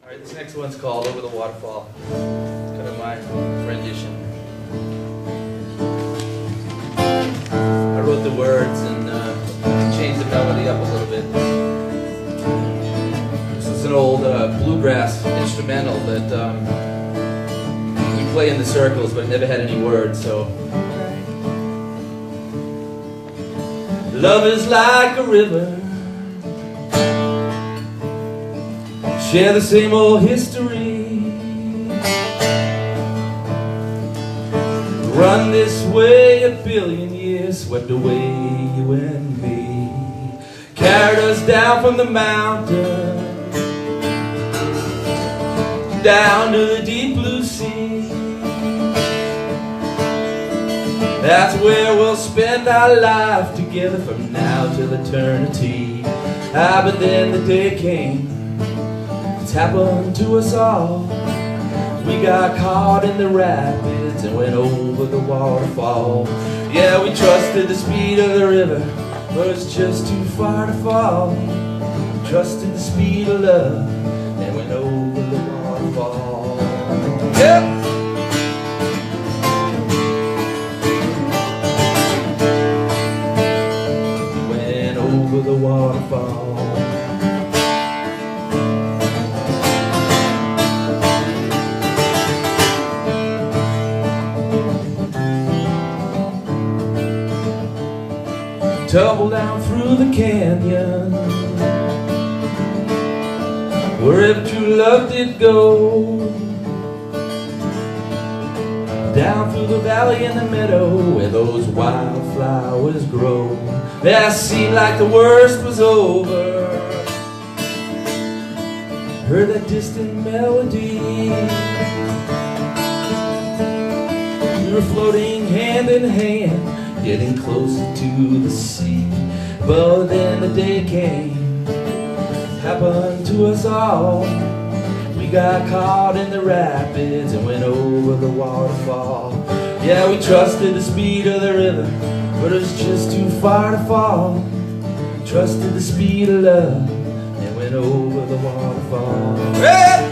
Alright, this next one's called Over the Waterfall. It's kind of my rendition. I wrote the words and changed the melody up a little bit. This is an old bluegrass instrumental that we play in the circles, but it never had any words, so. Love is like a river, share the same old history, run this way a billion years, swept away you and me, carried us down from the mountain, down to the deep blue sea. That's where we'll spend our life together from now till eternity. But then the day came, it's happened to us all. We got caught in the rapids and went over the waterfall. Yeah, we trusted the speed of the river, but it's just too far to fall. Trusted the speed of love and went over the waterfall. Yeah! Over the waterfall. Tumble down through the canyon, wherever true love did go, down through the valley in the meadow where those wildflowers grow. Yeah, it seemed like the worst was over. Heard that distant melody. We were floating hand in hand, getting closer to the sea. But then the day came, happened to us all. We got caught in the rapids and went over the waterfall. Yeah, we trusted the speed of the river, but it was just too far to fall. Trusted the speed of love and went over the waterfall. Hey!